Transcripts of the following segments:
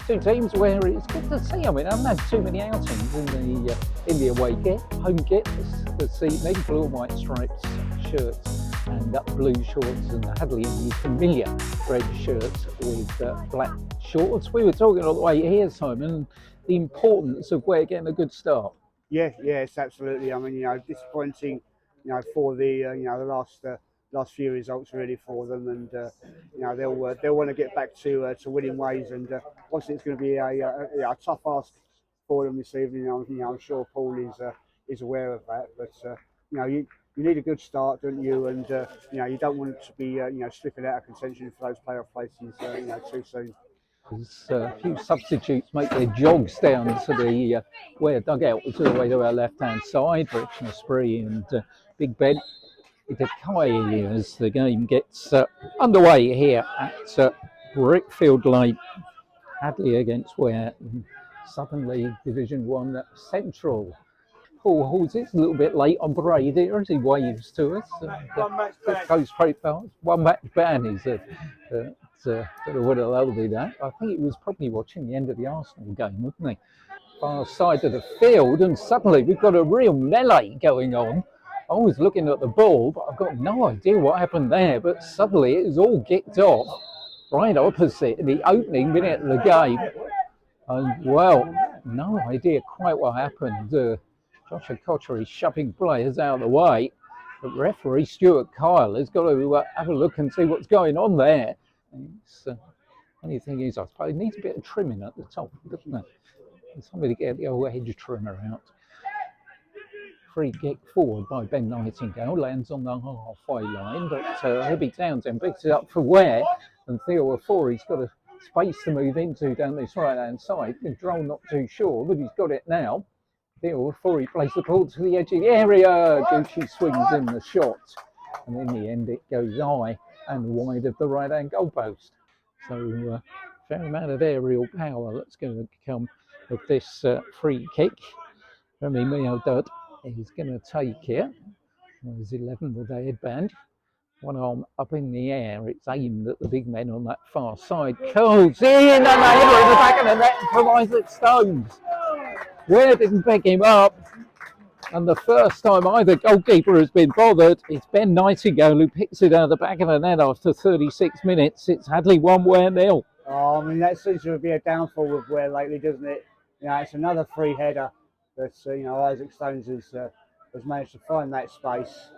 two teams where it's good to see. I mean, I haven't had too many outings in the away kit. Home kit, let's see, maybe blue and white stripes shirts and blue shorts, and Hadley in the familiar red shirts with black shorts. We were talking all the way here, Simon, the importance of Ware getting a good start. Yes, absolutely. I mean, disappointing, for the the last few results really for them, and they'll want to get back to winning ways, and obviously it's going to be a tough ask for them this evening. I'm sure Paul is aware of that, but you need a good start, don't you? And you don't want to be slipping out of contention for those playoff places too soon. A few substitutes make their jogs down to the Ware dugout, all the way to our left-hand side. Rich Spree and Big Ben Idakai as the game gets underway here at Brickfield Lane. Hadley against Ware in Southern League Division 1 Central. Paul Halls is a little bit late on parade here as he waves to us. One match ban. Goes straight past. One match ban, he said. Don't know whether that'll be that. I think he was probably watching the end of the Arsenal game, wasn't he? Far side of the field, and suddenly we've got a real melee going on. I was looking at the ball, but I've got no idea what happened there. But suddenly it was all kicked off right opposite the opening minute of the game. And well, no idea quite what happened. Joshua Cottery shoving players out of the way. But referee Stuart Kyle has got to have a look and see what's going on there. Only thing is, I suppose it needs a bit of trimming at the top, doesn't it? Somebody get the old hedge trimmer out. Free kick forward by Ben Nightingale, lands on the halfway line, but Herbie Townsend picks it up for Ware, and Theo Afori's got a space to move into down this right-hand side. Control not too sure, but he's got it now. Theo Afori plays the ball to the edge of the area. Gucci swings in the shot, and in the end it goes high and wide of the right-hand goalpost. So fair amount of aerial power that's going to come with this free kick. Remy Miodud is going to take here. There's 11 with a headband. One arm up in the air. It's aimed at the big men on that far side. Curls in and they hit her in the back of the net from Isaac Stones. Ware didn't pick him up. And the first time either goalkeeper has been bothered, it's Ben Nightingale who picks it out of the back of the net after 36 minutes. It's Hadley 1, Ware 0. Oh, I mean, that seems to be a downfall with Ware lately, doesn't it? It's another free header that Isaac Stones has managed to find that space,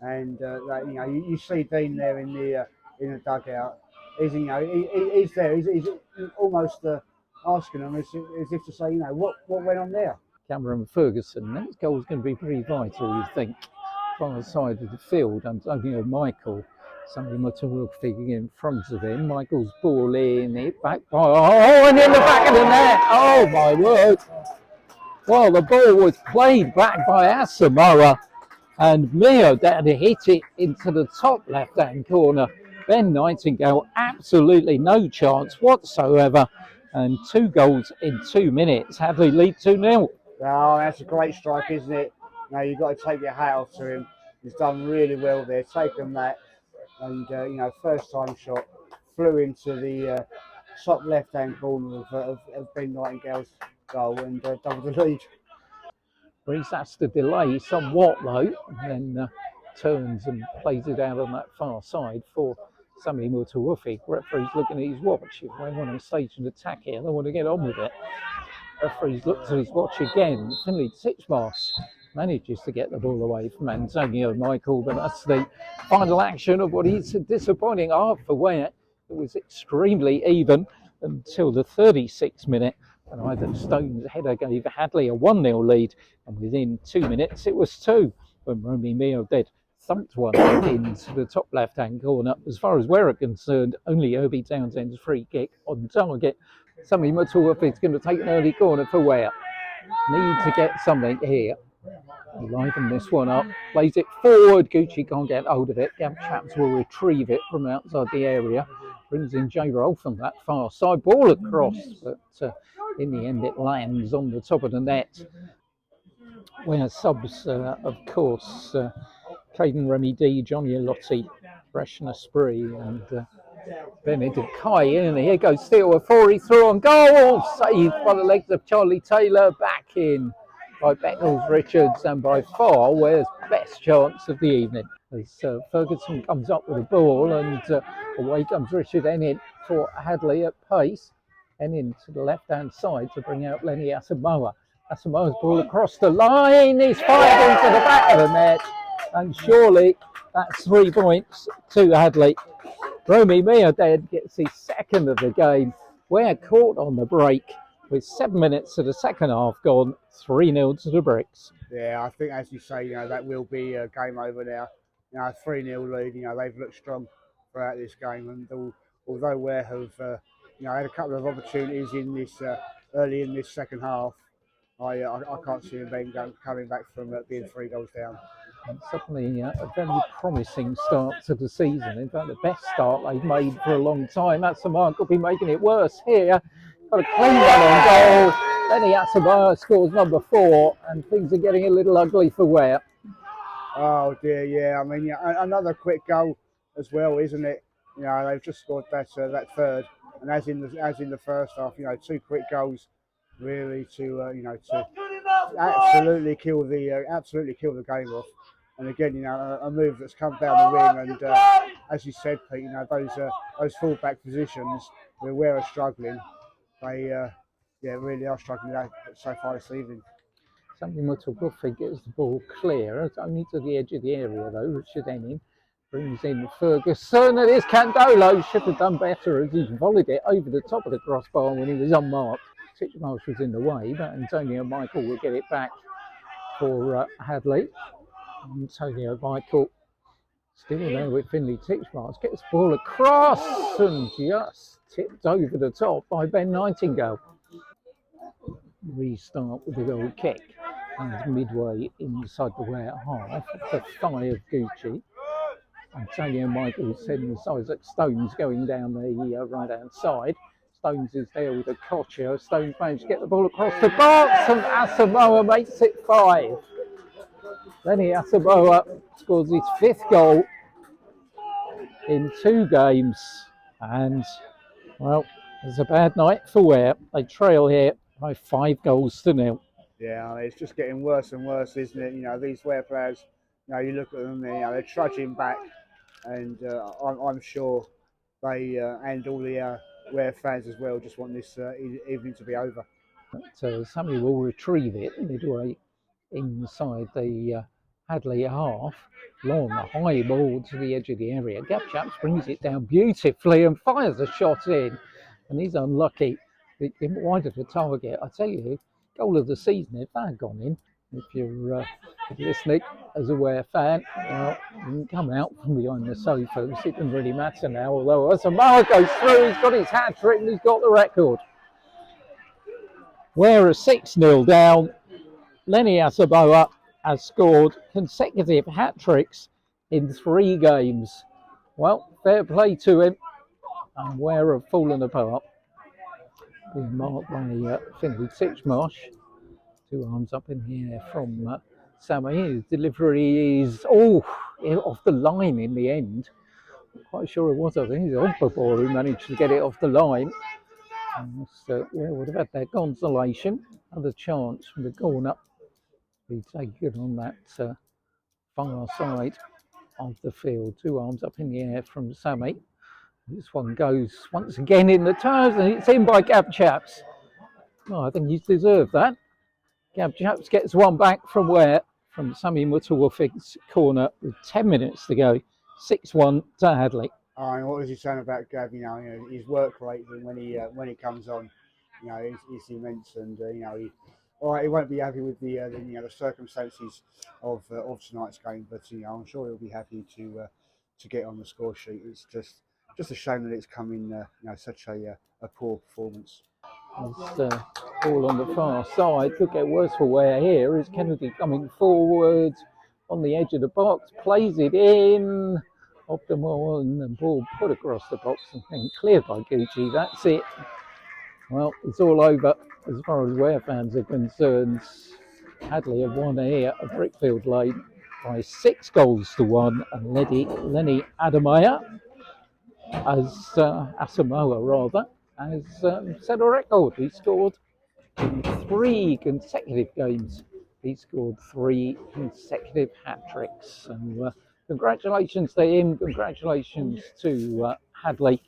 and you see Dean there in the dugout. He's he's there. He's almost asking him as if to say, what went on there. Cameron Ferguson, that goal's going to be pretty vital, you think. Far side of the field, Antonio Michael. Somebody Matarufi in front of him. Michael's ball in, it back by, and in the back of the net. Oh my word. Well, the ball was played back by Asamoah, and Miodud hit it into the top left-hand corner. Ben Nightingale, absolutely no chance whatsoever. And 2 goals in 2 minutes. Hadley lead 2-0. Oh, that's a great strike, isn't it? You've got to take your hat off to him. He's done really well there, taken that. And first time shot flew into the top left-hand corner of Ben Nightingale's goal and doubled the lead. Reese has to delay somewhat though, and then turns and plays it out on that far side for Sami Mutawafi. Referee's looking at his watch. If they want to stage an attack here, they want to get on with it. Referee's looked at his watch again. Finley Titchmarsh manages to get the ball away from Antonio Michael, but that's the final action of what is a disappointing half for Ware. It was extremely even until the 36th minute, and either Stone's header gave Hadley a 1-0 lead, and within 2 minutes it was 2 when Romy Miodud thumped one into the top left-hand corner. As far as Ware are concerned, only Herbie Townsend's free kick on target. Sami Mutawafi is going to take an early corner for Ware. Need to get something here. Liven this one up, plays it forward. Gucci can't get hold of it. Gab Chaps will retrieve it from outside the area. Brings in J. Roll from that far side. Ball across, but in the end it lands on the top of the net. Where subs, of course, Caden Remy D, Johnny Lotti, Reshna Spree, and Benedict Kai in. Here goes Steele with 4. He through on goal. Saved by the legs of Charlie Taylor. Back in by Beckles Richards, and by far Ware's best chance of the evening. As Ferguson comes up with the ball, and away comes Richard Ennin for Hadley at pace. Ennin to the left-hand side to bring out Lenny Asamoah. Asamoah's ball across the line. He's fired into the back of the net, and surely that's 3 points to Hadley. Romy Meoded gets his second of the game. Ware caught on the break with 7 minutes of the second half gone, 3-0 to the Bricks. Yeah, I think, as you say, that will be a game over now. 3-0 lead. They've looked strong throughout this game, and although Ware have had a couple of opportunities in this early in this second half, I can't see them coming back from being 3 goals down. And suddenly a very promising start to the season. In fact, the best start they've made for a long time. Asamoah could be making it worse here. Got a clean one on goal. Lenny Asamoah scores number 4, and things are getting a little ugly for Ware. Oh dear, yeah. I mean, another quick goal as well, isn't it? They've just scored that third, and as in the first half, 2 quick goals, really to absolutely kill the game off. And again, a move that's come down the wing, and as you said, Pete, those full-back positions where Ware are struggling, they really are struggling so far this evening. Sammy Muttlebuffer gets the ball clear. It's only to the edge of the area though. Richard Ennin brings in Ferguson. It is Candolo. Should have done better as he's volleyed it over the top of the crossbar when he was unmarked. Titchmarsh was in the way, but Antonio Michael will get it back for Hadley. Antonio Michael still there with Finley Titchmarsh. Gets the ball across and just tipped over the top by Ben Nightingale. Restart with a goal kick, and midway inside the Ware half, the thigh of Gucci. Antonio Michael sends Isaac Stones going down the right-hand side. Stones is there with a Kocher. Stones managed to get the ball across the box, and Asamoah makes it 5. Lenny Asamoah scores his 5th goal in 2 games, and well, it's a bad night for Ware. They trail here by 5 goals to 0. Yeah, it's just getting worse and worse, isn't it? These Ware players, you look at them, they're trudging back, and I'm sure they and all the Ware fans as well just want this evening to be over. But somebody will retrieve it midway inside the Hadley half. Long, high ball to the edge of the area. Gapchaps brings it down beautifully and fires a shot in, and he's unlucky. It went wide of the target. I tell you, goal of the season if that had gone in. If you're listening as a Ware fan, well, you can come out from behind the sofa. It doesn't really matter now, although Asamoah goes through, he's got his hat trick and he's got the record. Ware are 6-0 down. Lenny Asamoah has scored consecutive hat tricks in 3 games. Well, fair play to him, and Ware have fallen apart. Being marked by Finley Titchmarsh. 2 arms up in the air from Sammy. His delivery is off the line in the end. Not quite sure it was. I think it was Ogbabor who managed to get it off the line. And Ware would have had their consolation. Another chance from the corner. Be taken on that far side of the field. 2 arms up in the air from Sammy. This one goes once again in the turns, and it's in by Gapchaps. Oh, I think he's deserved that. Gapchaps gets one back from Ware from Sammy Muttlebuffer's corner with 10 minutes to go. 6-1 to Hadley. And what was he saying about Gab? His work rate when he comes on, is immense, and he won't be happy with the circumstances of tonight's game, but I'm sure he'll be happy to get on the score sheet. It's just a shame that it's come in such a poor performance. It's all on the far side. Could get worse for Ware here. Is Kennedy coming forward on the edge of the box, plays it in, optimal, and the ball put across the box and then cleared by Gucci. That's it. Well, it's all over as far as Ware fans are concerned. Hadley have won here at Brickfield Lane by 6 goals to 1, and Lenny Asamoah Asamoah rather, has set a record. He scored in 3 consecutive games. He scored 3 consecutive hat tricks. So congratulations to him. Congratulations to Hadley.